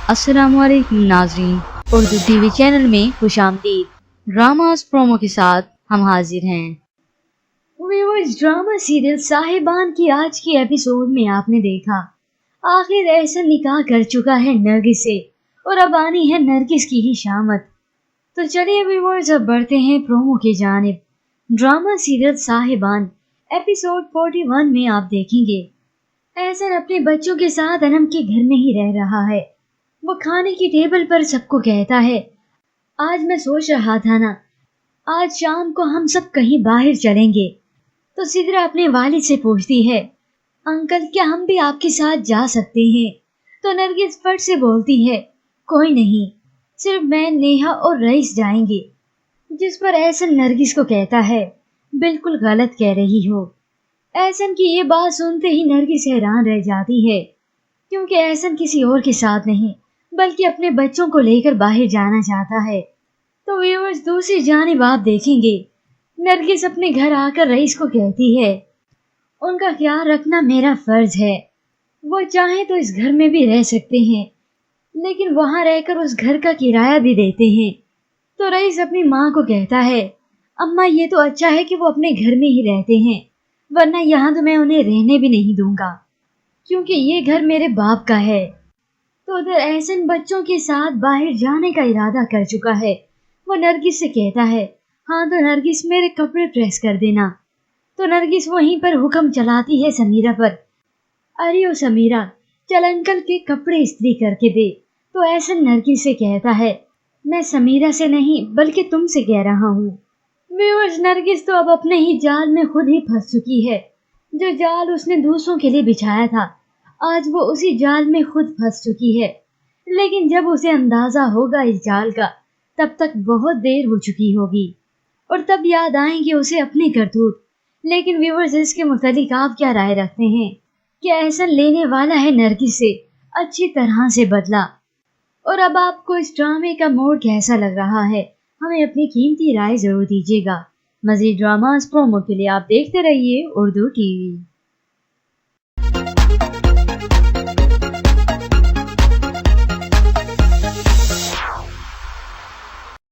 अस्सलाम वालेकुम नाज़रीन, उर्दू टीवी चैनल में खुशामदीद। ड्रामास प्रोमो के साथ हम हाजिर हैं। व्यूअर्स, ड्रामा सीरियल साहिबान की आज की एपिसोड में आपने देखा आखिर एहसन निकाह कर चुका है नरगिस से और अब आनी है नरगिस की ही शामत। तो चलिए व्यूअर्स, अब बढ़ते हैं प्रोमो की जानिब। ड्रामा सीरियल साहिबान एपिसोड 41 में आप देखेंगे एहसन अपने बच्चों के साथ अनम के घर में ही रह रहा है। वो खाने की टेबल पर सबको कहता है, आज मैं सोच रहा था ना, आज शाम को हम सब कहीं बाहर चलेंगे। तो सिद्रा अपने वालिद से पूछती है, अंकल क्या हम भी आपके साथ जा सकते हैं? तो नरगिस फट से बोलती है, कोई नहीं, सिर्फ मैं, नेहा और रईस जाएंगे। जिस पर एहसन नरगिस को कहता है, बिल्कुल गलत कह रही हो। एहसन की ये बात सुनते ही नरगिस हैरान रह जाती है, क्योंकि एहसन किसी और के साथ नहीं बल्कि अपने बच्चों को लेकर बाहर जाना चाहता है। तो व्यूअर्स, दूसरी जानिब आप देखेंगे नरगिस अपने घर आकर रईस को कहती है, उनका ख्याल रखना मेरा फर्ज है। वो चाहे तो इस घर में भी रह सकते हैं, लेकिन वहां रहकर उस घर का किराया भी देते हैं। तो रईस अपनी माँ को कहता है, अम्मा ये तो अच्छा है कि वो अपने घर में ही रहते हैं, वरना यहाँ तो मैं उन्हें रहने भी नहीं दूंगा, क्योंकि ये घर मेरे बाप का है। तो उधर एहसन बच्चों के साथ बाहर जाने का इरादा कर चुका है। वो नरगिस से कहता है, हाँ तो नरगिस मेरे कपड़े प्रेस कर देना। तो नरगिस वहीं पर हुक्म चलाती है समीरा पर, अरे ओ समीरा, चल अंकल के कपड़े इस्त्री करके दे। तो एहसन नरगिस से कहता है, मैं समीरा से नहीं बल्कि तुमसे कह रहा हूँ। व्यूअर्स, नरगिस तो अब अपने ही जाल में खुद ही फंस चुकी है। जो जाल उसने दूसरों के लिए बिछाया था, आज वो उसी जाल में खुद फंस चुकी है। लेकिन जब उसे अंदाजा होगा इस जाल का, तब तक बहुत देर हो चुकी होगी और तब याद आएंगे उसे अपने करतूत। लेकिन व्यूअर्स, इसके मुतालिक आप क्या राय रखते हैं? क्या एहसन लेने वाला है नरगिस से अच्छी तरह से बदला? और अब आपको इस ड्रामे का मोड़ कैसा लग रहा है? हमें अपनी कीमती राय जरूर दीजिएगा। मज़ीद ड्रामास प्रोमो के लिए आप देखते रहिए उर्दू टीवी।